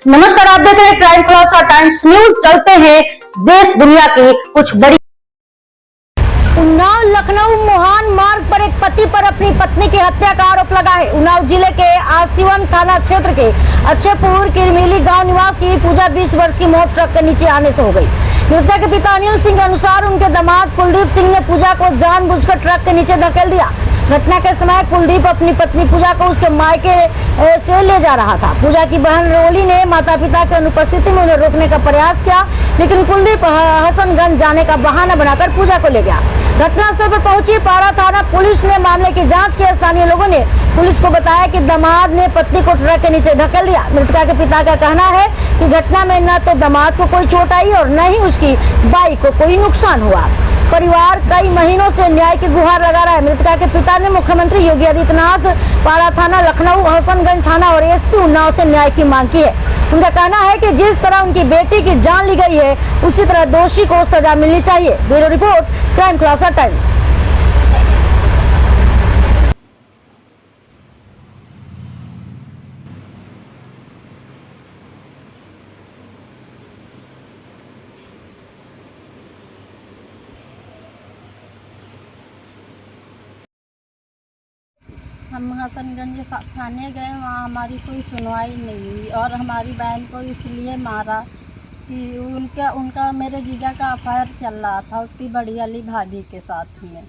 नमस्कार, आप देख रहे हैं क्राइम खुलासा टाइम्स न्यूज। चलते हैं देश दुनिया की कुछ बड़ी। उन्नाव लखनऊ मोहान मार्ग पर एक पति पर अपनी पत्नी की हत्या का आरोप लगा है। उन्नाव जिले के आसिवन थाना क्षेत्र के अच्छेपुर किरमिली गांव निवासी पूजा 20 वर्ष की मौत ट्रक के नीचे आने से हो गई। मृतक के पिता अनिल सिंह के अनुसार उनके दामाद कुलदीप सिंह ने पूजा को जानबूझकर ट्रक के नीचे धकेल दिया। घटना के समय कुलदीप अपनी पत्नी पूजा को उसके मायके से ले जा रहा था। पूजा की बहन रोली ने माता पिता की अनुपस्थिति में उन्हें रोकने का प्रयास किया, लेकिन कुलदीप हसनगंज जाने का बहाना बनाकर पूजा को ले गया। घटनास्थल पर पहुंची पारा थाना पुलिस ने मामले की जांच की। स्थानीय लोगों ने पुलिस को बताया कि दामाद ने पत्नी को ट्रक के नीचे धकेल दिया। मृतका के पिता का कहना है कि घटना में न तो दामाद को कोई चोट आई और न ही उसकी बाइक को कोई नुकसान हुआ। परिवार कई महीनों से न्याय की गुहार लगा रहा है। मृतका के पिता ने मुख्यमंत्री योगी आदित्यनाथ, पारा थाना लखनऊ, हसनगंज थाना और एसपी उन्नाव से न्याय की मांग की है। उनका कहना है कि जिस तरह उनकी बेटी की जान ली गई है, उसी तरह दोषी को सजा मिलनी चाहिए। ब्यूरो रिपोर्ट, क्राइम खुलासा टाइम्स। हम हसनगंज थाने गए, वहाँ हमारी कोई सुनवाई नहीं हुई और हमारी बहन को इसलिए मारा कि उनका मेरे जीजा का अफेयर चल रहा था उसकी बड़ी वाली भाभी के साथ में,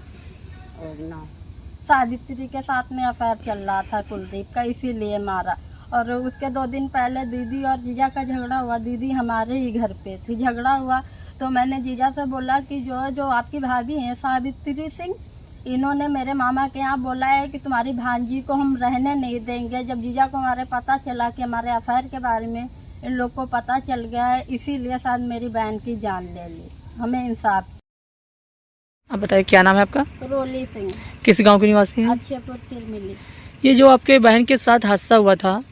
सावित्री के साथ में अफेयर चल रहा था कुलदीप का, इसीलिए मारा। और उसके 2 दिन पहले दीदी और जीजा का झगड़ा हुआ। दीदी हमारे ही घर पे थी। झगड़ा हुआ तो मैंने जीजा से बोला कि जो आपकी भाभी हैं सावित्री सिंह, इन्होंने मेरे मामा के यहाँ बोला है कि तुम्हारी भांजी को हम रहने नहीं देंगे। जब जीजा को हमारे पता चला कि हमारे अफेयर के बारे में इन लोग को पता चल गया है, इसीलिए शायद मेरी बहन की जान ले ली। हमें इंसाफ। आप बताइए, क्या नाम है आपका? रोली सिंह। किस गांव के निवासी हैं? अच्छेपुर किरमिली। ये जो आपके बहन के साथ हादसा हुआ था,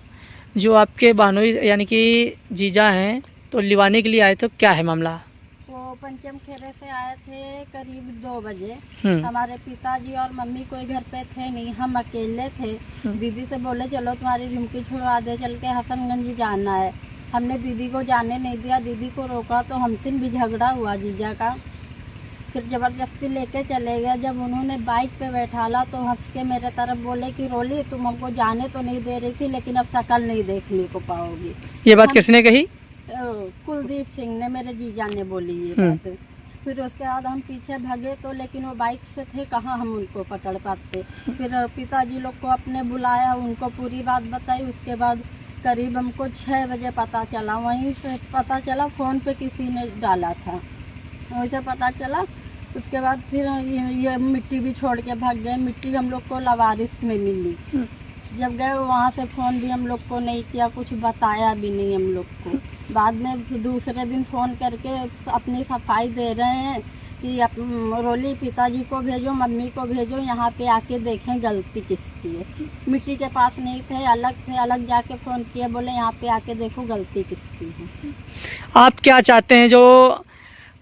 जो आपके बहनोई यानी कि जीजा हैं, तो लिवाने के लिए आए, तो क्या है मामला? वो पंचम खेरे से आए थे करीब 2 बजे। हमारे पिताजी और मम्मी कोई घर पे थे नहीं, हम अकेले थे। दीदी से बोले चलो तुम्हारी झुमकी छुड़वा दे, चल के हसनगंज जाना है। हमने दीदी को जाने नहीं दिया, दीदी को रोका तो हमसे भी झगड़ा हुआ जीजा का। फिर ज़बरदस्ती लेके चले गए। जब उन्होंने बाइक पे बैठाला तो हंस के मेरे तरफ बोले कि रोली तुम हमको जाने तो नहीं दे रही थी, लेकिन अब शकल नहीं देखने को पाओगी। ये बात किसने कही? कुलदीप सिंह ने, मेरे जीजा ने बोली ये बात। फिर उसके बाद हम पीछे भागे तो, लेकिन वो बाइक से थे, कहाँ हम उनको पकड़ पाते। फिर पिताजी लोग को अपने बुलाया, उनको पूरी बात बताई। उसके बाद करीब हमको 6 बजे पता चला। वहीं से पता चला, फ़ोन पे किसी ने डाला था, वहीं से पता चला। उसके बाद फिर ये मिट्टी भी छोड़ के भाग गए। मिट्टी हम लोग को लवारिस में मिली। जब गए वहाँ से फ़ोन भी हम लोग को नहीं किया, कुछ बताया भी नहीं हम लोग को। बाद में दूसरे दिन फ़ोन करके अपनी सफाई दे रहे हैं कि रोली पिताजी को भेजो, मम्मी को भेजो, यहाँ पे आके देखें गलती किसकी है। मिट्टी के पास नहीं थे, अलग जाके फ़ोन किए, बोले यहाँ पे आके देखो गलती किसकी है। आप क्या चाहते हैं? जो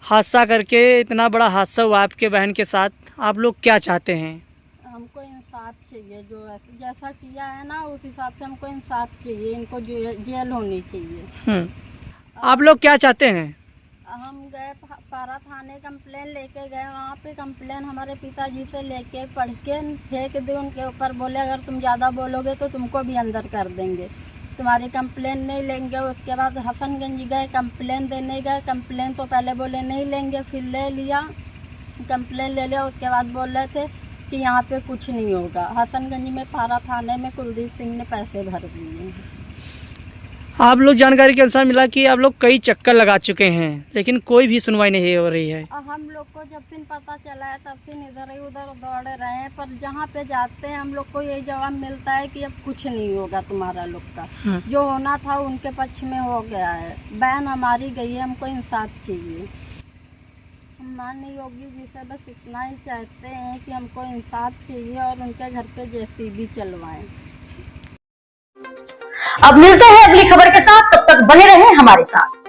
हादसा करके इतना बड़ा हादसा हुआ आपके बहन के साथ, आप लोग क्या चाहते हैं? हमको इंसाफ चाहिए। जो जैसा किया है ना, उस हिसाब से हमको इंसाफ चाहिए। इनको जेल होनी चाहिए। आप लोग क्या चाहते हैं? हम गए पारा थाने, कंप्लेन लेके गए। वहाँ पे कंप्लेन हमारे पिताजी से लेके पढ़ के फेंक दी उनके ऊपर। बोले अगर तुम ज़्यादा बोलोगे तो तुमको भी अंदर कर देंगे, तुम्हारी कंप्लेन नहीं लेंगे। उसके बाद हसनगंज गए, कंप्लेन देने गए। कंप्लेन तो पहले बोले नहीं लेंगे, फिर ले लिया, कंप्लेन ले लिया। उसके बाद बोल रहे थे कि यहाँ पे कुछ नहीं होगा। हसनगंज में पारा थाने में कुलदीप सिंह ने पैसे भर दिए हैं। आप लोग जानकारी के अनुसार मिला कि आप लोग कई चक्कर लगा चुके हैं, लेकिन कोई भी सुनवाई नहीं हो रही है। हम लोग को जब से पता चला है तब से इधर ही उधर दौड़ रहे हैं, पर जहाँ पे जाते हैं हम लोग को यही जवाब मिलता है कि अब कुछ नहीं होगा तुम्हारा लोग का। जो होना था उनके पक्ष में हो गया है। बहन हमारी गई है, हमको इंसाफ चाहिए। हम माननीय योगी जी से बस इतना ही चाहते हैं कि हमको इंसाफ चाहिए और उनके घर पे जेसीबी चलवाएं। अब मिलते हैं अगली खबर के साथ, तब तक बने रहें हमारे साथ।